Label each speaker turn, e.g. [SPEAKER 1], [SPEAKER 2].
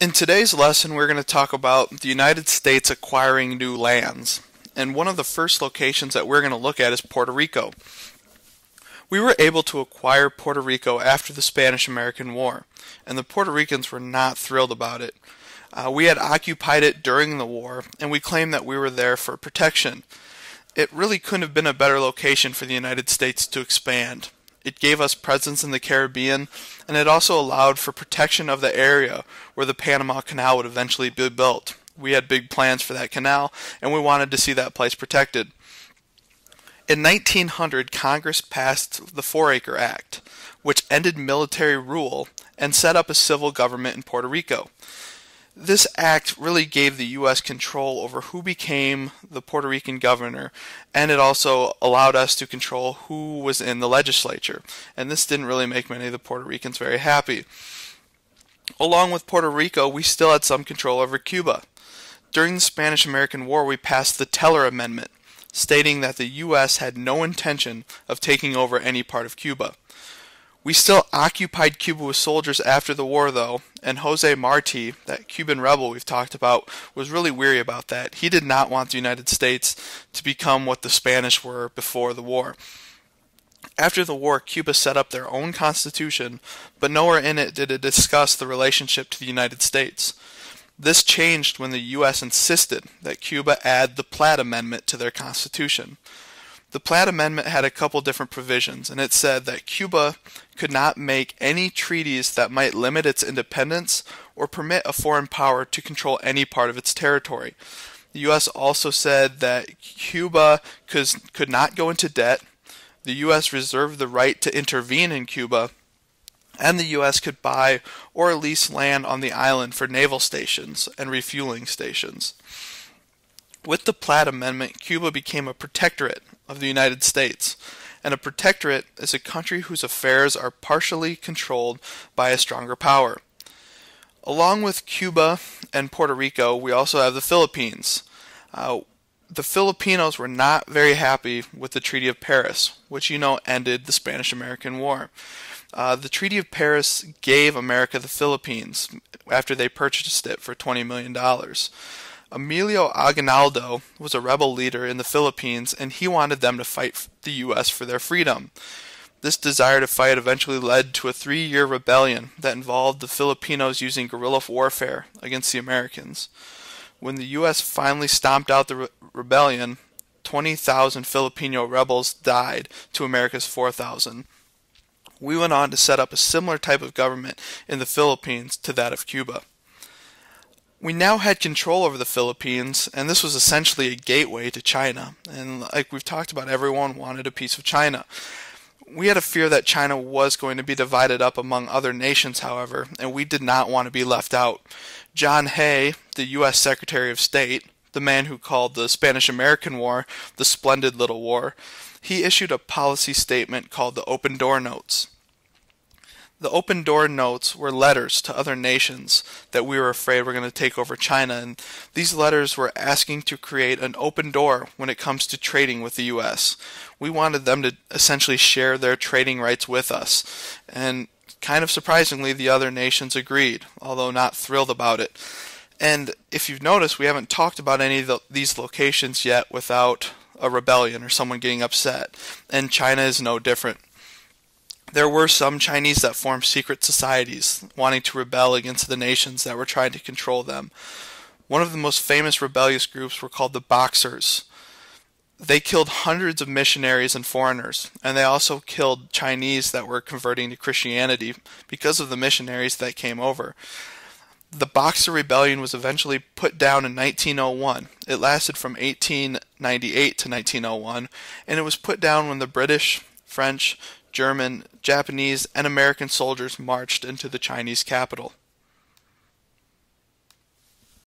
[SPEAKER 1] In today's lesson, we're going to talk about the United States acquiring new lands. And one of the first locations that we're going to look at is Puerto Rico. We were able to acquire Puerto Rico after the Spanish-American War, and the Puerto Ricans were not thrilled about it. We had occupied it during the war, and we claimed that we were there for protection. It really couldn't have been a better location for the United States to expand. It gave us presence in the Caribbean, and it also allowed for protection of the area where the Panama Canal would eventually be built. We had big plans for that canal, and we wanted to see that place protected. In 1900, Congress passed the Four-Acre Act, which ended military rule and set up a civil government in Puerto Rico. This act really gave the U.S. control over who became the Puerto Rican governor, and it also allowed us to control who was in the legislature. And this didn't really make many of the Puerto Ricans very happy. Along with Puerto Rico, we still had some control over Cuba. During the Spanish-American War, we passed the Teller Amendment, stating that the U.S. had no intention of taking over any part of Cuba. We still occupied Cuba with soldiers after the war, though, and Jose Marti, that Cuban rebel we've talked about, was really weary about that. He did not want the United States to become what the Spanish were before the war. After the war, Cuba set up their own constitution, but nowhere in it did it discuss the relationship to the United States. This changed when the U.S. insisted that Cuba add the Platt Amendment to their constitution. The Platt Amendment had a couple different provisions, and it said that Cuba could not make any treaties that might limit its independence or permit a foreign power to control any part of its territory. The U.S. also said that Cuba could not go into debt, the U.S. reserved the right to intervene in Cuba, and the U.S. could buy or lease land on the island for naval stations and refueling stations. With the Platt Amendment, Cuba became a protectorate of the United States, and a protectorate is a country whose affairs are partially controlled by a stronger power. Along with Cuba and Puerto Rico, we also have the Philippines. The Filipinos were not very happy with the Treaty of Paris, which ended the Spanish-American War. The Treaty of Paris gave America the Philippines after they purchased it for $20 million. Emilio Aguinaldo was a rebel leader in the Philippines, and he wanted them to fight the U.S. for their freedom. This desire to fight eventually led to a 3-year rebellion that involved the Filipinos using guerrilla warfare against the Americans. When the U.S. finally stomped out the rebellion, 20,000 Filipino rebels died to America's 4,000. We went on to set up a similar type of government in the Philippines to that of Cuba. We now had control over the Philippines, and this was essentially a gateway to China. And like we've talked about, everyone wanted a piece of China. We had a fear that China was going to be divided up among other nations, however, and we did not want to be left out. John Hay, the U.S. Secretary of State, the man who called the Spanish-American War the Splendid Little War, he issued a policy statement called the Open Door Notes. The Open Door Notes were letters to other nations that we were afraid were going to take over China, and these letters were asking to create an open door when it comes to trading with the U.S. We wanted them to essentially share their trading rights with us, and kind of surprisingly, the other nations agreed, although not thrilled about it. And if you've noticed, we haven't talked about any of these locations yet without a rebellion or someone getting upset, and China is no different. There were some Chinese that formed secret societies, wanting to rebel against the nations that were trying to control them. One of the most famous rebellious groups were called the Boxers. They killed hundreds of missionaries and foreigners, and they also killed Chinese that were converting to Christianity because of the missionaries that came over. The Boxer Rebellion was eventually put down in 1901. It lasted from 1898 to 1901, and it was put down when the British, French, German, Japanese, and American soldiers marched into the Chinese capital.